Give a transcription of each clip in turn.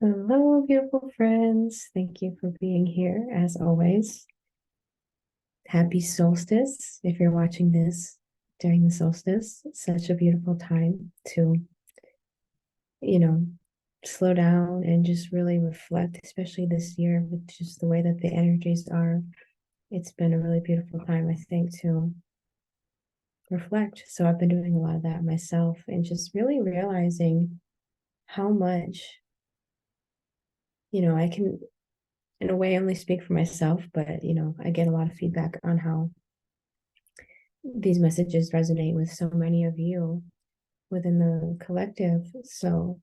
Hello, beautiful friends. Thank you for being here as always. Happy solstice if you're watching this during the solstice. It's such a beautiful time to, you know, slow down and just really reflect, especially this year with just the way that the energies are. It's been a really beautiful time, I think, to reflect. So I've been doing a lot of that myself and just really realizing how much, I can in a way only speak for myself, but I get a lot of feedback on how these messages resonate with so many of you within the collective. So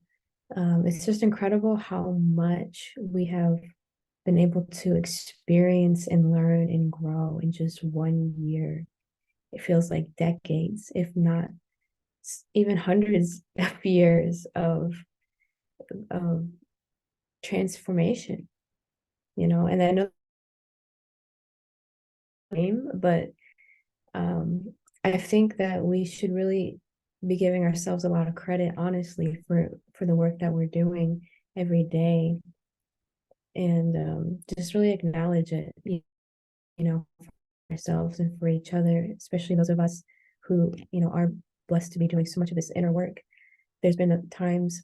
it's just incredible how much we have been able to experience and learn and grow in just 1 year. It feels like decades, if not even hundreds of years of transformation, and I know but um, I think that we should really be giving ourselves a lot of credit, honestly, for the work that we're doing every day, and just really acknowledge it, for ourselves and for each other, especially those of us who, are blessed to be doing so much of this inner work. There's been times,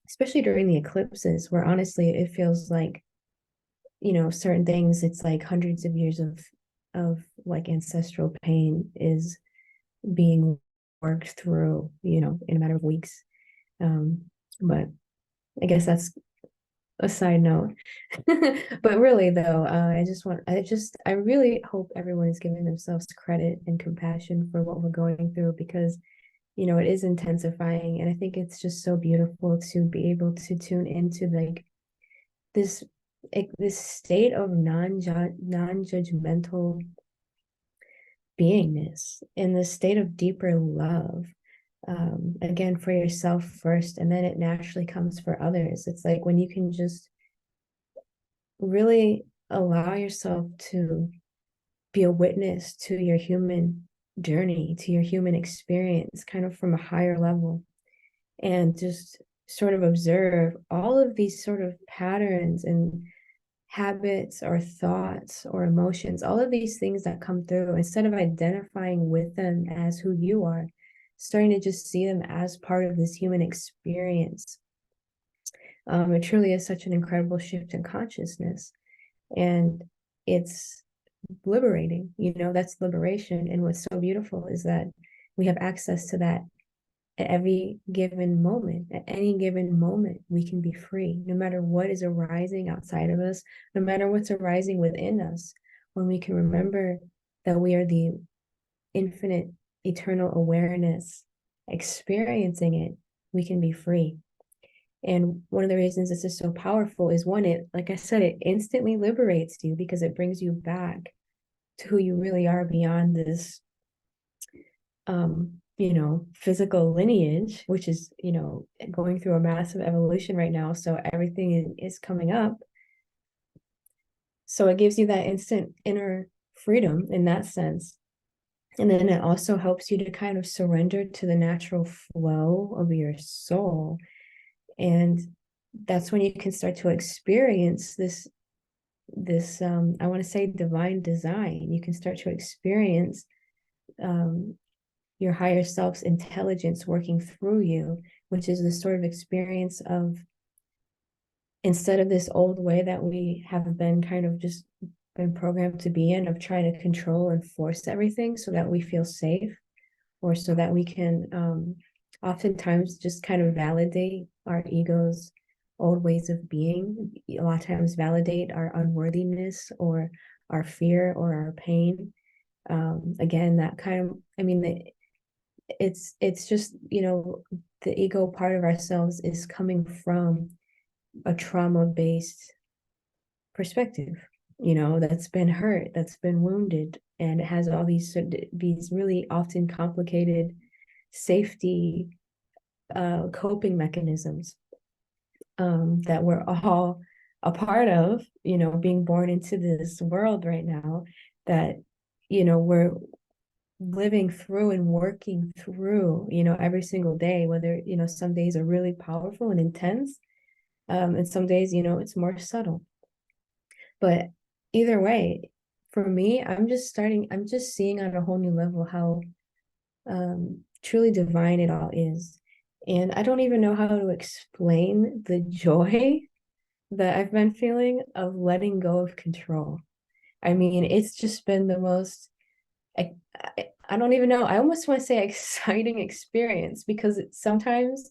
especially during the eclipses, where honestly it feels like, certain things, it's like hundreds of years of like ancestral pain is being worked through, in a matter of weeks. But I guess that's a side note. But really, though, I really hope everyone is giving themselves credit and compassion for what we're going through because, it is intensifying. And I think it's just so beautiful to be able to tune into like this, this state of non-judgmental beingness in the state of deeper love, again for yourself first, and then it naturally comes for others. It's like when you can just really allow yourself to be a witness to your human journey, to your human experience, kind of from a higher level, and just sort of observe all of these sort of patterns and habits or thoughts or emotions, all of these things that come through, instead of identifying with them as who you are, starting to just see them as part of this human experience. It truly is such an incredible shift in consciousness. And it's liberating, that's liberation. And what's so beautiful is that we have access to that at every given moment. At any given moment, we can be free, no matter what is arising outside of us, no matter what's arising within us. When we can remember that we are the infinite, eternal awareness experiencing it, we can be free. And one of the reasons this is so powerful is one, it, like I said, it instantly liberates you because it brings you back to who you really are beyond this physical lineage, which is, going through a massive evolution right now. So everything is coming up. So it gives you that instant inner freedom in that sense. And then it also helps you to kind of surrender to the natural flow of your soul. And that's when you can start to experience this I want to say divine design. You can start to experience your higher self's intelligence working through you, which is the sort of experience of, instead of this old way that we have been kind of just been programmed to be in, of trying to control and force everything so that we feel safe, or so that we can oftentimes just kind of validate our ego's old ways of being, a lot of times validate our unworthiness or our fear or our pain. Again, that kind of, I mean, it's just, the ego part of ourselves is coming from a trauma-based perspective, that's been hurt, that's been wounded, and it has all these really often complicated safety coping mechanisms that we're all a part of, being born into this world right now, that we're living through and working through, every single day, whether, some days are really powerful and intense, And some days, it's more subtle. But either way, for me, I'm just seeing on a whole new level how truly divine it all is. And I don't even know how to explain the joy that I've been feeling of letting go of control. I mean, it's just been the most, I don't even know. I almost want to say exciting experience because sometimes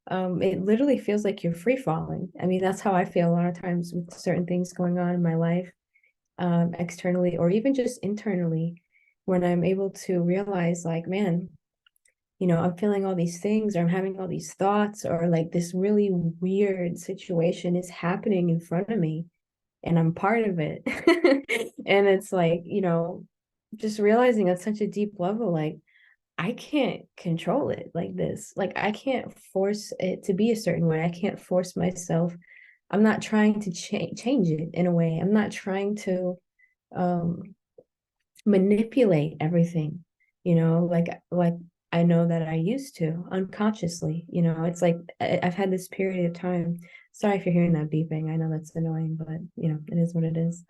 it literally feels like you're free falling. I mean, that's how I feel a lot of times with certain things going on in my life, externally or even just internally, when I'm able to realize, like, man, I'm feeling all these things, or I'm having all these thoughts, or like this really weird situation is happening in front of me and I'm part of it. And it's like, just realizing at such a deep level, like, I can't control it like this. Like, I can't force it to be a certain way. I can't force myself. I'm not trying to change it in a way. I'm not trying to um manipulate everything, like I know that I used to unconsciously. It's like I've had this period of time. Sorry if you're hearing that beeping. I know that's annoying, but it is what it is.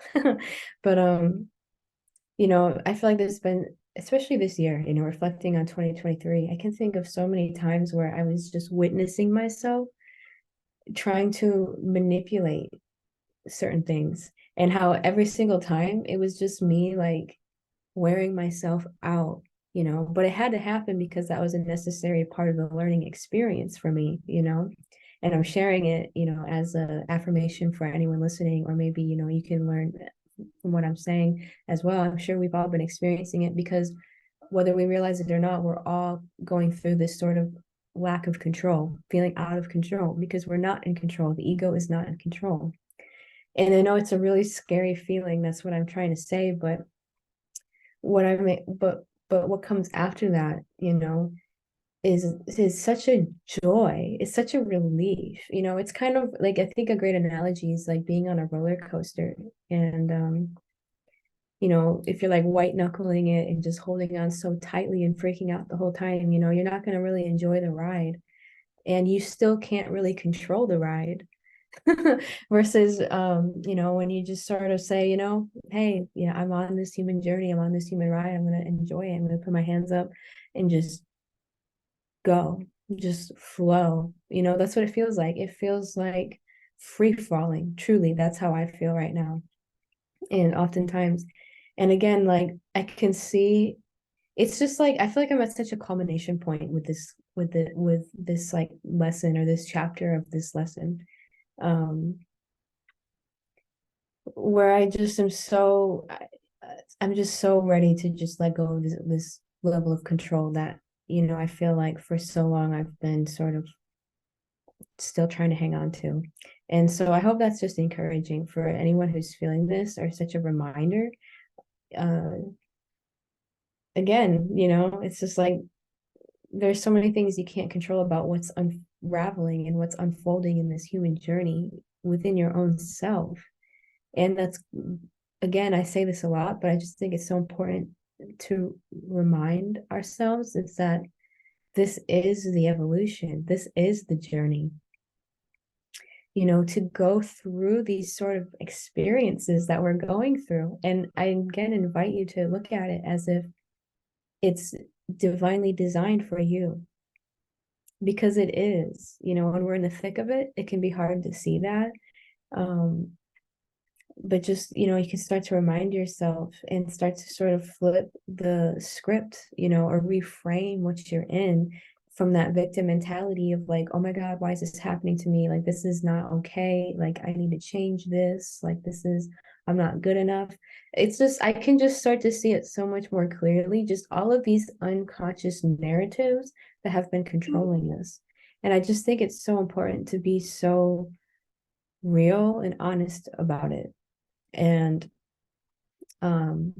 But I feel like there's been, especially this year, reflecting on 2023, I can think of so many times where I was just witnessing myself trying to manipulate certain things, and how every single time it was just me, like, wearing myself out, but it had to happen because that was a necessary part of the learning experience for me, and I'm sharing it, as a affirmation for anyone listening, or maybe, you can learn from what I'm saying as well. I'm sure we've all been experiencing it because whether we realize it or not, we're all going through this sort of lack of control, feeling out of control because we're not in control. The ego is not in control. And I know it's a really scary feeling. That's what I'm trying to say. But what comes after that, is such a joy. It's such a relief. It's kind of like, I think a great analogy is like being on a roller coaster. And if you're like white knuckling it and just holding on so tightly and freaking out the whole time, you're not going to really enjoy the ride. And you still can't really control the ride. Versus when you just sort of say, hey, I'm on this human journey, I'm on this human ride, I'm going to enjoy it, I'm going to put my hands up and just go, just flow. That's what it feels like. It feels like free falling. Truly, that's how I feel right now. And oftentimes, and again, like, I can see, it's just like I feel like I'm at such a culmination point with this like lesson, or this chapter of this lesson, um where I just am so I'm just so ready to just let go of this level of control that, I feel like for so long I've been sort of still trying to hang on to. And so I hope that's just encouraging for anyone who's feeling this, or such a reminder. Uh, Again, it's just like there's so many things you can't control about what's unraveling and what's unfolding in this human journey within your own self. And that's, again, I say this a lot, but I just think it's so important to remind ourselves is that this is the evolution, this is the journey, to go through these sort of experiences that we're going through. And I again invite you to look at it as if it's divinely designed for you, because it is. When we're in the thick of it, it can be hard to see that. um but just, you can start to remind yourself and start to sort of flip the script, or reframe what you're in, from that victim mentality of like, oh my God, why is this happening to me? Like, this is not okay. Like, I need to change this. Like, I'm not good enough. It's just, I can just start to see it so much more clearly, just all of these unconscious narratives that have been controlling us. And I just think it's so important to be so real and honest about it, and um,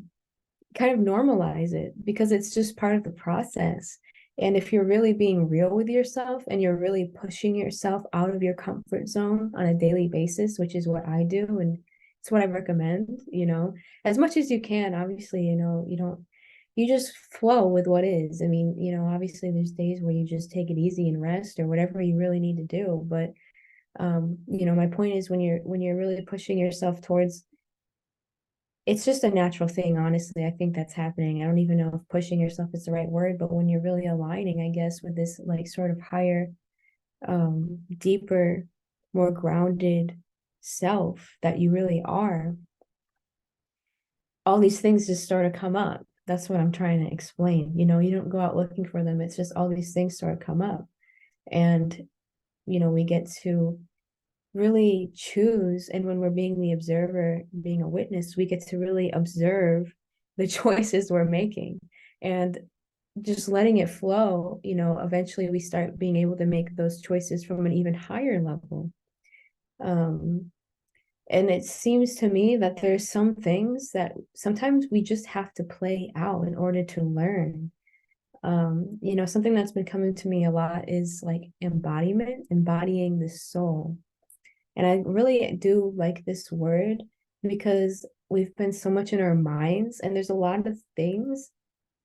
kind of normalize it, because it's just part of the process. And if you're really being real with yourself and you're really pushing yourself out of your comfort zone on a daily basis, which is what I do, and it's what I recommend, as much as you can. Obviously, you just flow with what is. I mean, obviously there's days where you just take it easy and rest, or whatever you really need to do. But My point is, when you're really pushing yourself towards, it's just a natural thing, honestly. I think that's happening. I don't even know if pushing yourself is the right word, but when you're really aligning, I guess, with this like sort of higher, deeper, more grounded self that you really are, all these things just sort of come up. That's what I'm trying to explain. You don't go out looking for them. It's just all these things sort of come up. And, we get to really choose. And when we're being the observer, being a witness, we get to really observe the choices we're making and just letting it flow. Eventually we start being able to make those choices from an even higher level. And it seems to me that there's some things that sometimes we just have to play out in order to learn. Something that's been coming to me a lot is like embodiment, embodying the soul. And I really do like this word because we've been so much in our minds, and there's a lot of things,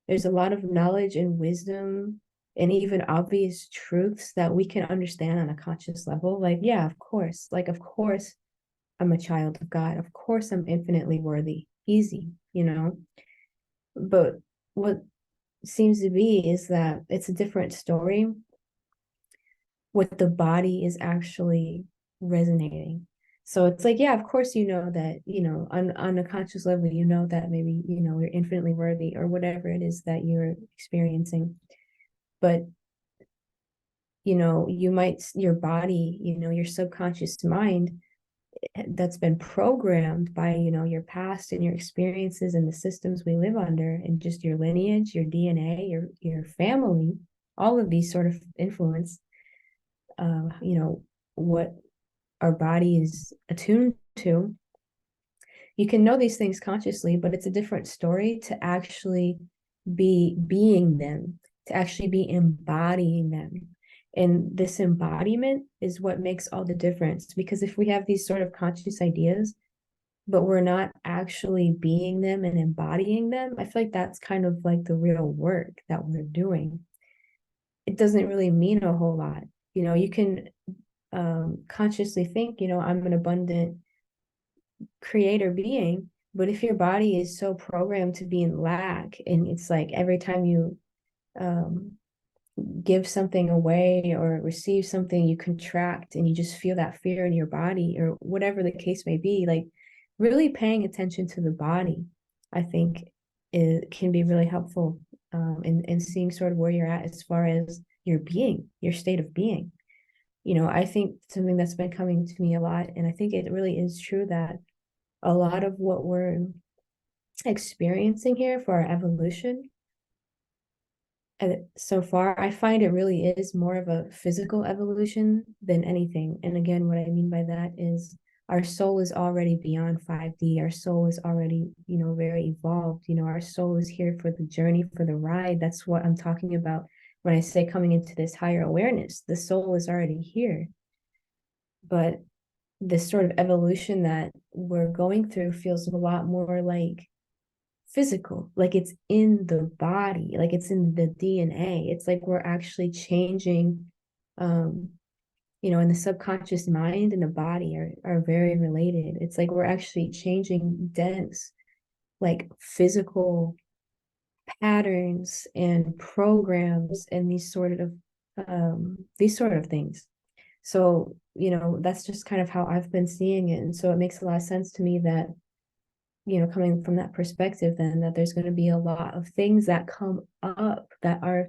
there's a lot of knowledge and wisdom and even obvious truths that we can understand on a conscious level. Like, yeah, of course. Like, of course, I'm a child of God. Of course, I'm infinitely worthy. Easy. But what seems to be is that it's a different story. What the body is actually resonating. So it's like, yeah, of course, that, on a conscious level, that maybe, you're infinitely worthy or whatever it is that you're experiencing. But, your body, your subconscious mind that's been programmed by, your past and your experiences and the systems we live under, and just your lineage, your DNA, your family, all of these sort of influence, what our body is attuned to. You can know these things consciously, but it's a different story to actually be being them, to actually be embodying them. And this embodiment is what makes all the difference. Because if we have these sort of conscious ideas, but we're not actually being them and embodying them, I feel like that's kind of like the real work that we're doing. It doesn't really mean a whole lot. You can consciously think, I'm an abundant creator being, but if your body is so programmed to be in lack, and it's like every time you um, give something away or receive something, you contract and you just feel that fear in your body, or whatever the case may be, like really paying attention to the body, I think it can be really helpful, in seeing sort of where you're at as far as your being, your state of being. I think something that's been coming to me a lot, and I think it really is true, that a lot of what we're experiencing here for our evolution, so far, I find it really is more of a physical evolution than anything. And again, what I mean by that is our soul is already beyond 5D. Our soul is already, very evolved. Our soul is here for the journey, for the ride. That's what I'm talking about when I say coming into this higher awareness. The soul is already here. But this sort of evolution that we're going through feels a lot more like physical, like it's in the body, like it's in the DNA. It's like we're actually changing, and the subconscious mind and the body are very related. It's like we're actually changing dense, like physical patterns and programs and these sort of things. So, that's just kind of how I've been seeing it. And so it makes a lot of sense to me that, coming from that perspective, then, that there's going to be a lot of things that come up that are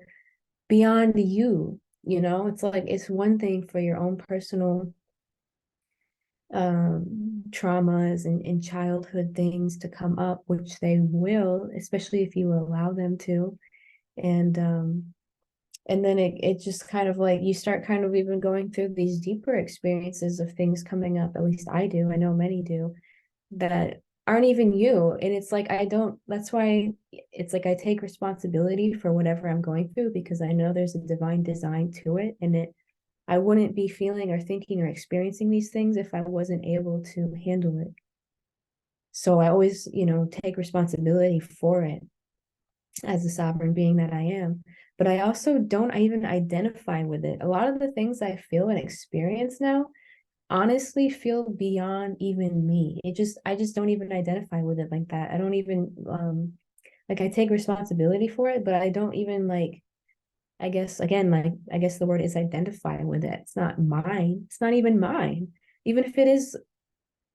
beyond you. It's like, it's one thing for your own personal traumas and childhood things to come up, which they will, especially if you allow them to. And then it just kind of like, you start kind of even going through these deeper experiences of things coming up. At least I do. I know many do, that aren't even you. And it's like, that's why it's like I take responsibility for whatever I'm going through, because I know there's a divine design to it. And I wouldn't be feeling or thinking or experiencing these things if I wasn't able to handle it. So I always, take responsibility for it as the sovereign being that I am. But I also don't even identify with it. A lot of the things I feel and experience now, honestly feel beyond even me. I just don't even identify with it like that. I don't even like I take responsibility for it, but I don't even like, I guess again, like I guess the word is identify with it. It's not mine. It's not even mine. Even if it is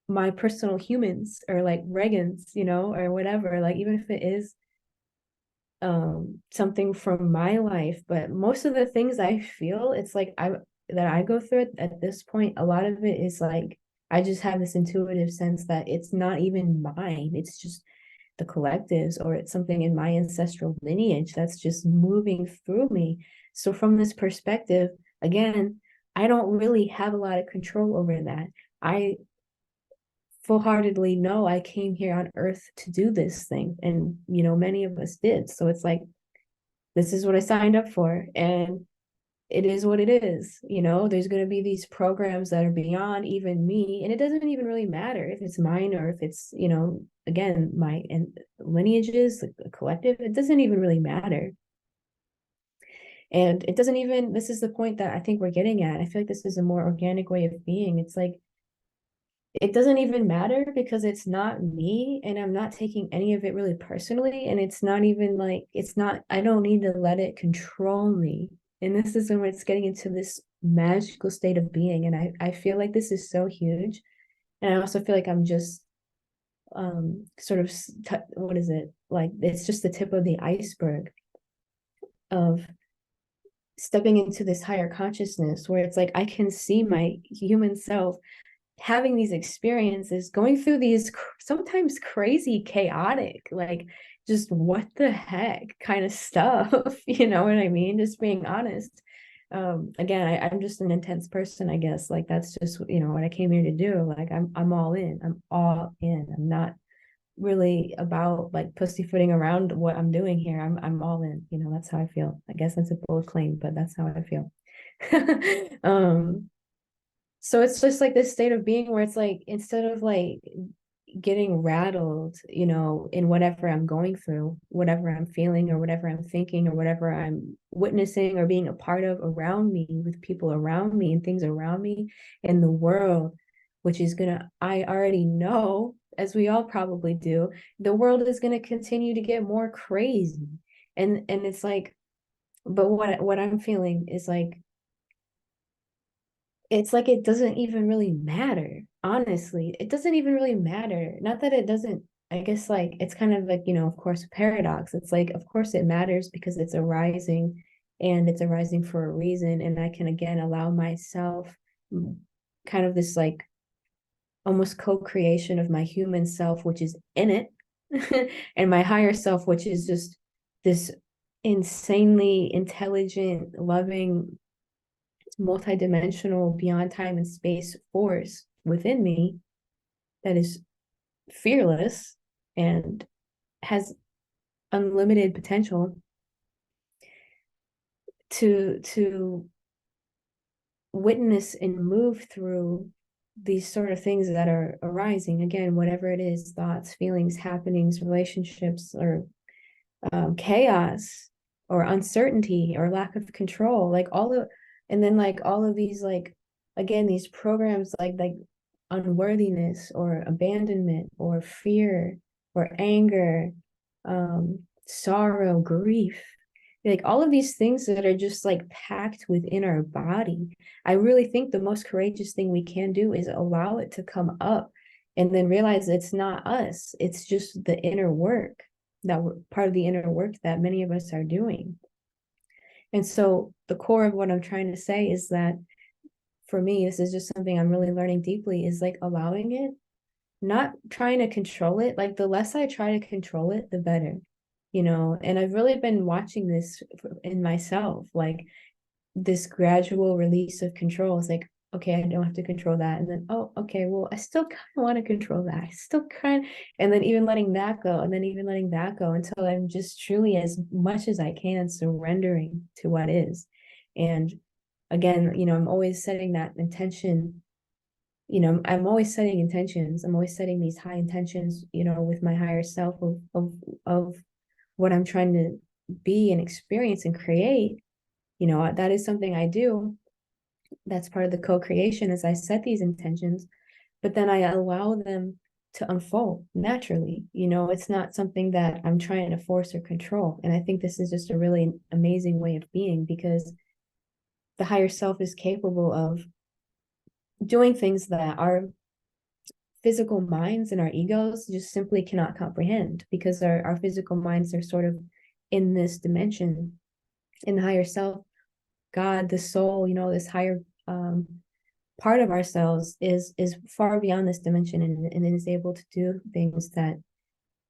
my personal humans or like Regan's, you know, or whatever, like even if it is something from my life, but most of the things I feel, it's like I go through it at this point, a lot of it is like I just have this intuitive sense that it's not even mine. It's just the collectives, or it's something in my ancestral lineage that's just moving through me. So from this perspective, again, I don't really have a lot of control over that. I full-heartedly know I came here on earth to do this thing, and you know many of us did. So it's like, this is what I signed up for, and it is what it is. You know, there's going to be these programs that are beyond even me, and it doesn't even really matter if it's mine or if it's, you know, again, my and lineages, the collective. It doesn't even really matter. And it doesn't even, this is the point that I think we're getting at. I feel like this is a more organic way of being. It's like, it doesn't even matter because it's not me, and I'm not taking any of it really personally, and it's not even like, it's not, I don't need to let it control me. And this is when it's getting into this magical state of being, and I feel like this is so huge. And I also feel like I'm just sort of what is it, like it's just the tip of the iceberg of stepping into this higher consciousness, where it's like I can see my human self having these experiences, going through these sometimes crazy, chaotic, like just what the heck kind of stuff, you know what I mean? Just being honest. Again, I'm just an intense person, I guess. Like that's just, you know, what I came here to do. Like I'm all in. I'm all in. I'm not really about like pussyfooting around what I'm doing here. I'm all in. You know, that's how I feel. I guess that's a bold claim, but that's how I feel. So it's just like this state of being where it's like, instead of like getting rattled, you know, in whatever I'm going through, whatever I'm feeling or whatever I'm thinking or whatever I'm witnessing or being a part of around me, with people around me and things around me in the world, which is gonna, I already know, as we all probably do, the world is gonna continue to get more crazy. And it's like, but what I'm feeling is like, it's like it doesn't even really matter. Honestly, it doesn't even really matter. Not that it doesn't, I guess, like it's kind of like, you know, of course, a paradox. It's like, of course it matters because it's arising, and it's arising for a reason, and I can again allow myself kind of this like almost co-creation of my human self, which is in it, and my higher self, which is just this insanely intelligent, loving, multidimensional, beyond time and space force within me that is fearless and has unlimited potential to witness and move through these sort of things that are arising, again, whatever it is, thoughts, feelings, happenings, relationships, or chaos or uncertainty or lack of control, like all of, and then like all of these, like again, these programs like unworthiness or abandonment or fear or anger, sorrow, grief, like all of these things that are just like packed within our body. I really think the most courageous thing we can do is allow it to come up, and then realize it's not us, it's just the inner work, that we're part of the inner work that many of us are doing. And so the core of what I'm trying to say is that for me, this is just something I'm really learning deeply, is like allowing it, not trying to control it. Like the less I try to control it, the better, you know. And I've really been watching this in myself, like this gradual release of control. It's like, okay, I don't have to control that. And then, oh, okay, well, I still kind of want to control that. I still kind of, and then even letting that go, and then even letting that go until I'm just truly, as much as I can, surrendering to what is. And again, you know, I'm always setting that intention. You know, I'm always setting intentions. I'm always setting these high intentions, you know, with my higher self of what I'm trying to be and experience and create. You know, that is something I do. That's part of the co-creation, as I set these intentions, but then I allow them to unfold naturally. It's not something that I'm trying to force or control. And I think this is just a really amazing way of being, because the higher self is capable of doing things that our physical minds and our egos just simply cannot comprehend, because our physical minds are sort of in this dimension. In the higher self, God, the soul, this higher part of ourselves is far beyond this dimension, and is able to do things that,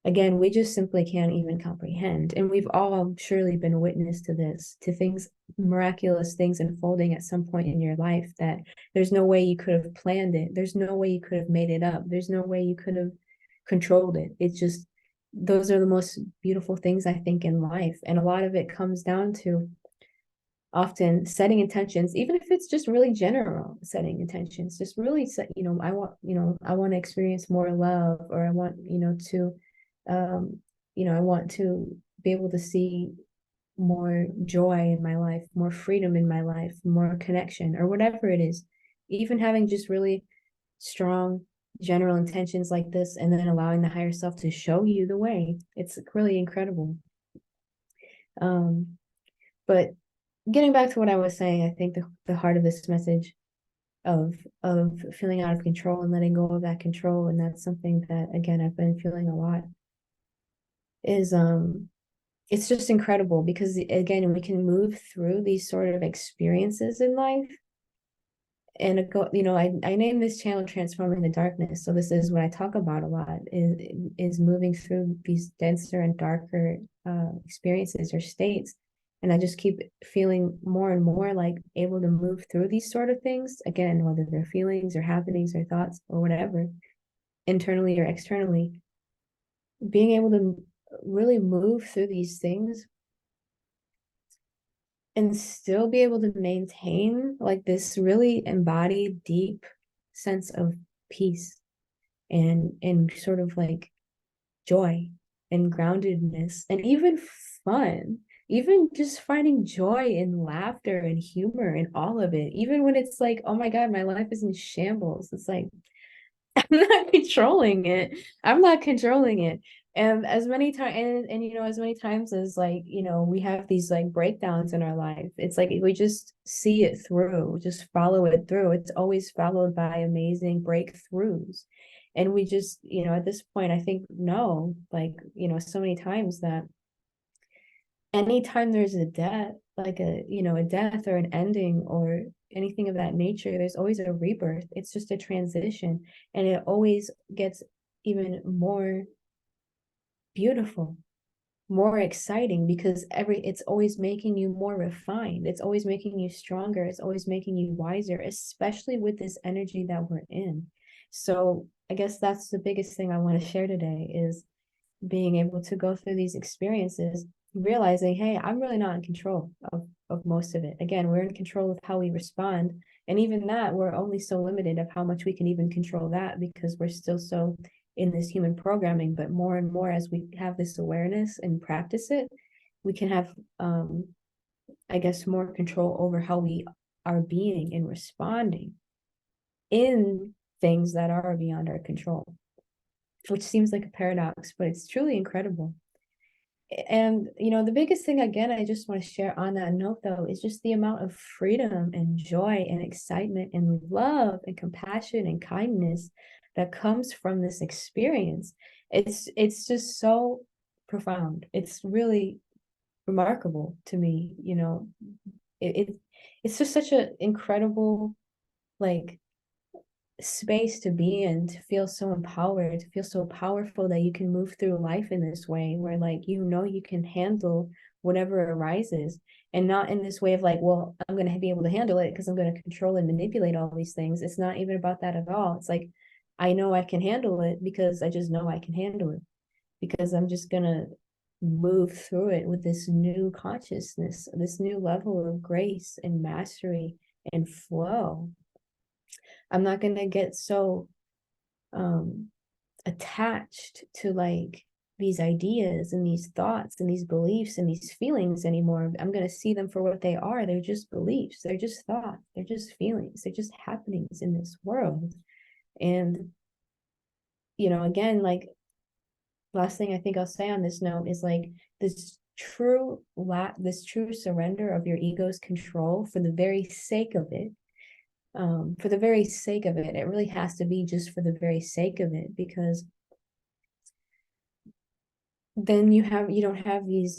again, we just simply can't even comprehend. And we've all surely been witness to this, to things, miraculous things unfolding at some point in your life that there's no way you could have planned it. There's no way you could have made it up. There's no way you could have controlled it. It's just, those are the most beautiful things, I think, in life. And a lot of it comes down to often setting intentions, even if it's just really general setting intentions, just really set, I want to experience more love, or I want, to, I want to be able to see more joy in my life, more freedom in my life, more connection, or whatever it is. Even having just really strong general intentions like this, and then allowing the higher self to show you the way, it's really incredible. But getting back to what I was saying, I think the heart of this message of feeling out of control and letting go of that control, and that's something that, again, I've been feeling a lot, is it's just incredible, because, again, we can move through these sort of experiences in life. And I name this channel Transforming the Darkness. So this is what I talk about a lot, is moving through these denser and darker experiences or states. And I just keep feeling more and more like able to move through these sort of things, again, whether they're feelings or happenings or thoughts or whatever, internally or externally, being able to really move through these things and still be able to maintain like this really embodied, deep sense of peace and sort of like joy and groundedness, and even fun, even just finding joy in laughter and humor and all of it, even when it's like, oh my God, my life is in shambles. It's like, I'm not controlling it. I'm not controlling it. And as many times, and as many times as, like, we have these like breakdowns in our life, it's like we just see it through, just follow it through. It's always followed by amazing breakthroughs. And we just, at this point, I think, no, like, so many times that anytime there's a death, like a death or an ending or anything of that nature, there's always a rebirth. It's just a transition, and it always gets even more beautiful, more exciting, because it's always making you more refined. It's always making you stronger. It's always making you wiser, especially with this energy that we're in. So I guess that's the biggest thing I want to share today, is being able to go through these experiences, realizing, hey, I'm really not in control of most of it. Again, we're in control of how we respond. And even that, we're only so limited of how much we can even control that, because we're still so in this human programming. But more and more, as we have this awareness and practice it, we can have, I guess, more control over how we are being and responding in things that are beyond our control, which seems like a paradox, but it's truly incredible. And the biggest thing, again, I just want to share on that note, though, is just the amount of freedom and joy and excitement and love and compassion and kindness that comes from this experience. It's just so profound. It's really remarkable to me. It's just such an incredible, like, space to be in, to feel so empowered, to feel so powerful, that you can move through life in this way, where, like, you can handle whatever arises, and not in this way of like, well, I'm going to be able to handle it because I'm going to control and manipulate all these things. It's not even about that at all. It's like, I know I can handle it because I just know I can handle it, because I'm just going to move through it with this new consciousness, this new level of grace and mastery and flow. I'm not going to get so attached to, like, these ideas and these thoughts and these beliefs and these feelings anymore. I'm going to see them for what they are. They're just beliefs, they're just thoughts, they're just feelings, they're just happenings in this world. And again, like, last thing I think I'll say on this note is like this true surrender of your ego's control for the very sake of it. For the very sake of it, it really has to be just for the very sake of it, because then you don't have these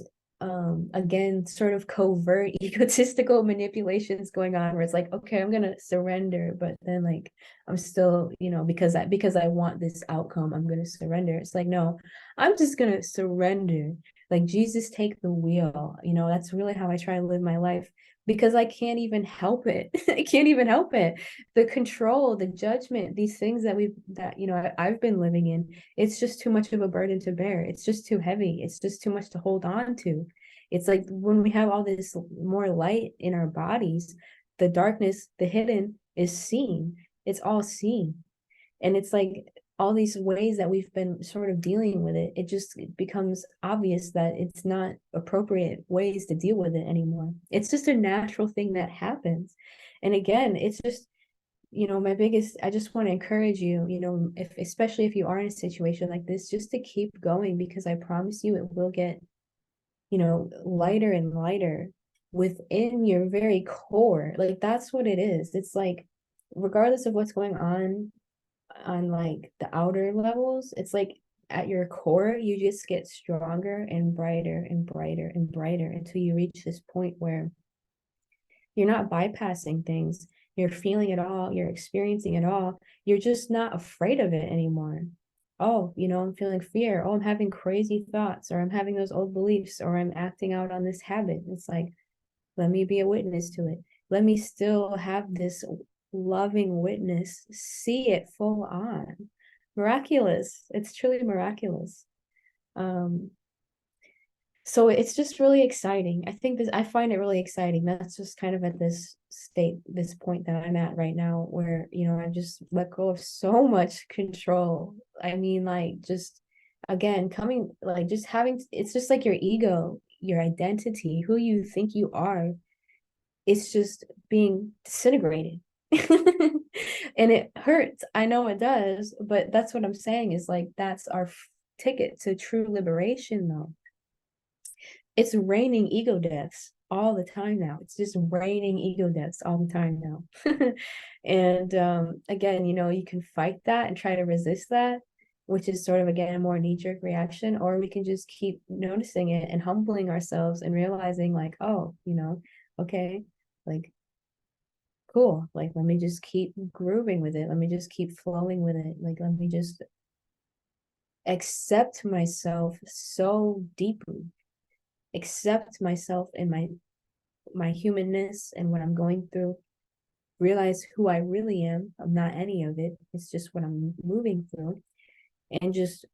again sort of covert egotistical manipulations going on where it's like, okay, I'm gonna surrender, but then like I'm still, because I want this outcome, I'm gonna surrender. It's like, no, I'm just gonna surrender, like, Jesus, take the wheel. That's really how I try to live my life, because I can't even help it. I can't even help it. The control, the judgment, these things I've been living in, it's just too much of a burden to bear. It's just too heavy. It's just too much to hold on to. It's like when we have all this more light in our bodies, the darkness, the hidden is seen. It's all seen. And it's like all these ways that we've been sort of dealing with it, it just becomes obvious that it's not appropriate ways to deal with it anymore. It's just a natural thing that happens. And again, it's just, I just want to encourage you, especially if you are in a situation like this, just to keep going, because I promise you it will get, lighter and lighter within your very core. Like, that's what it is. It's like, regardless of what's going on like the outer levels, it's like at your core, you just get stronger and brighter and brighter and brighter until you reach this point where you're not bypassing things. You're feeling it all. You're experiencing it all. You're just not afraid of it anymore. Oh, I'm feeling fear. Oh, I'm having crazy thoughts, or I'm having those old beliefs, or I'm acting out on this habit. It's like, let me be a witness to it. Let me still have this loving witness, see it full on. Miraculous. It's truly miraculous. So it's just really exciting. I find it really exciting. That's just kind of at this point that I'm at right now, where, I just let go of so much control. I mean, like, just again, coming, like, just having, it's just like your ego, your identity, who you think you are, it's just being disintegrated. And it hurts. I know it does, but that's what I'm saying, is like, that's our ticket to true liberation, though. It's raining ego deaths all the time now. It's just raining ego deaths all the time now. And again, you can fight that and try to resist that, which is sort of, again, a more knee-jerk reaction, or we can just keep noticing it and humbling ourselves and realizing, like, oh, okay, like, cool, like, let me just keep grooving with it, let me just keep flowing with it, like, let me just accept myself so deeply, accept myself and my humanness and what I'm going through, realize who I really am. I'm not any of it. It's just what I'm moving through, and just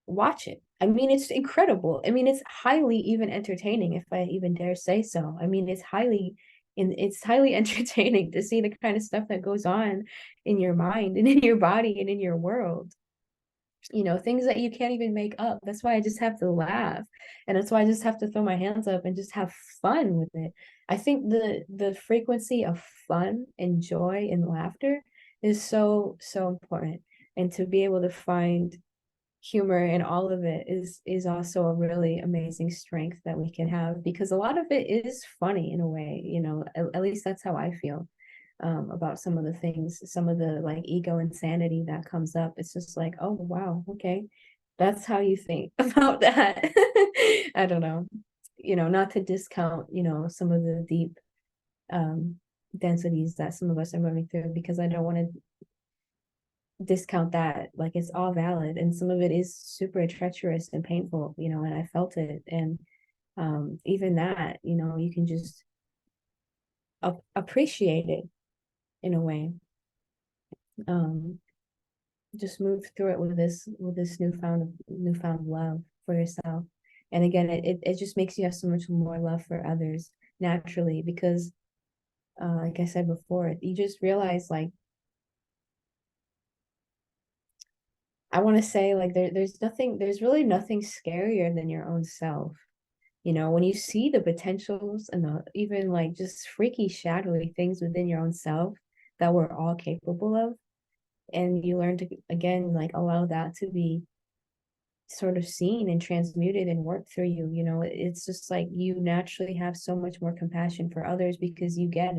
watch it. I mean, it's incredible. I mean, it's highly even entertaining, if I even dare say so. I mean, it's highly entertaining to see the kind of stuff that goes on in your mind and in your body and in your world. Things that you can't even make up. That's why I just have to laugh. And that's why I just have to throw my hands up and just have fun with it. I think the frequency of fun and joy and laughter is so, so important. And to be able to find humor in all of it is also a really amazing strength that we can have, because a lot of it is funny in a way, at least that's how I feel. About some of the things, some of the, like, ego insanity that comes up. It's just like, oh wow, okay, that's how you think about that. I don't know, not to discount, some of the deep densities that some of us are moving through, because I don't want to discount that. Like, it's all valid, and some of it is super treacherous and painful, and I felt it. And even that, you can just appreciate it in a way. Just move through it with this newfound love for yourself. And again, it just makes you have so much more love for others naturally, because like I said before, you just realize, like, I want to say like there's really nothing scarier than your own self. You know, when you see the potentials and the even like just freaky shadowy things within your own self that we're all capable of, and you learn to again like allow that to be sort of seen and transmuted and worked through you, you know, it's just like you naturally have so much more compassion for others because you get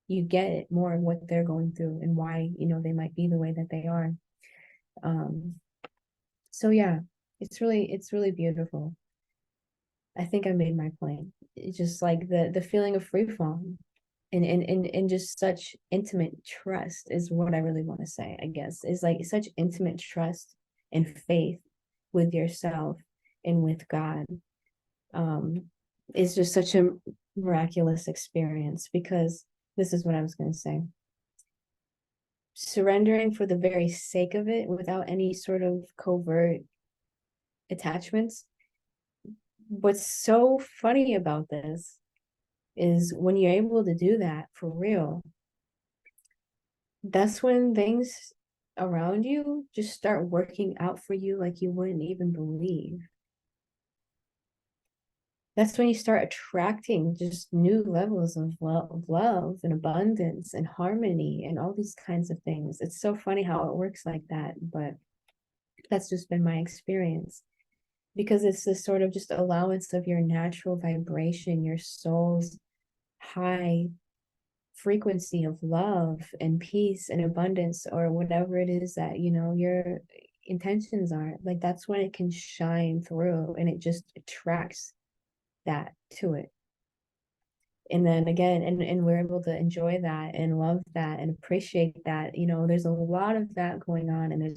it more of what they're going through and why, you know, they might be the way that they are. um so yeah, it's really beautiful. I think I made my point. It's just like the feeling of free falling and just such intimate trust is what I really want to say, I guess, is like such intimate trust and faith with yourself and with God. Um, is just such a miraculous experience because this is what I was going to say. Surrendering for the very sake of it without any sort of covert attachments. What's so funny about this is when you're able to do that for real, that's when things around you just start working out for you like you wouldn't even believe. That's when you start attracting just new levels of love and abundance and harmony and all these kinds of things. It's so funny how it works like that, but that's just been my experience because it's this sort of just allowance of your natural vibration, your soul's high frequency of love and peace and abundance or whatever it is that, you know, your intentions are. Like that's when it can shine through and it just attracts that to it. And then again, and we're able to enjoy that and love that and appreciate that. You know, there's a lot of that going on, and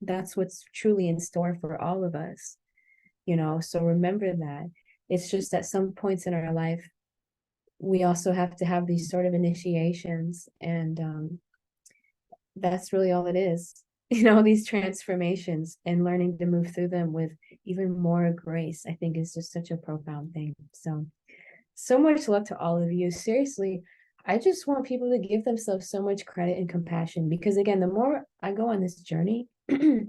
that's what's truly in store for all of us, you know. So remember that. It's just at some points in our life we also have to have these sort of initiations, and that's really all it is. You know, these transformations and learning to move through them with even more grace, I think is just such a profound thing. So much love to all of you. Seriously, I just want people to give themselves so much credit and compassion because, again, the more I go on this journey, the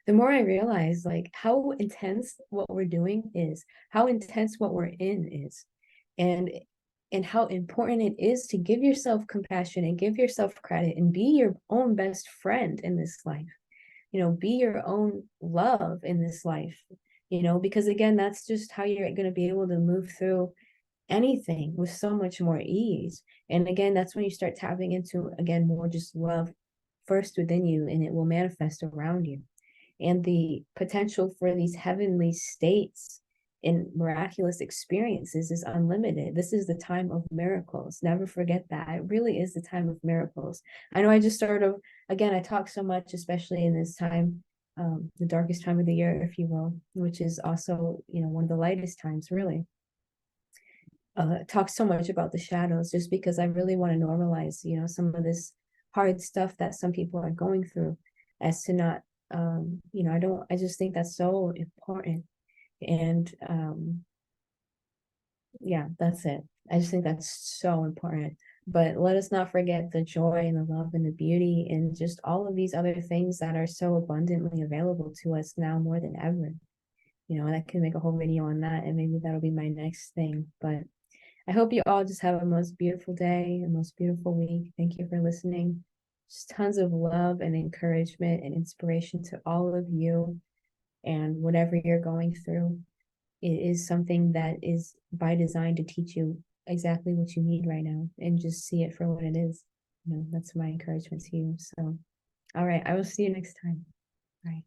more I realize like how intense what we're doing is, how intense what we're in is, and and how important it is to give yourself compassion and give yourself credit and be your own best friend in this life. You know, be your own love in this life, you know, because again, that's just how you're going to be able to move through anything with so much more ease. And again, that's when you start tapping into, again, more just love first within you, and it will manifest around you. And the potential for these heavenly states and miraculous experiences is unlimited. This is the time of miracles. Never forget that. It really is the time of miracles. I know I just sort of, again, I talk so much, especially in this time, the darkest time of the year, if you will, which is also, you know, one of the lightest times, really. Talk so much about the shadows just because I really want to normalize, you know, some of this hard stuff that some people are going through, as to not, you know, I just think that's so important. And yeah, that's it. I just think that's so important. But let us not forget the joy and the love and the beauty and just all of these other things that are so abundantly available to us now more than ever. You know, and I can make a whole video on that, and maybe that'll be my next thing. But I hope you all just have a most beautiful day, a most beautiful week. Thank you for listening. Just tons of love and encouragement and inspiration to all of you. And whatever you're going through, it is something that is by design to teach you exactly what you need right now, and just see it for what it is. You know, that's my encouragement to you. So, all right, I will see you next time. Bye.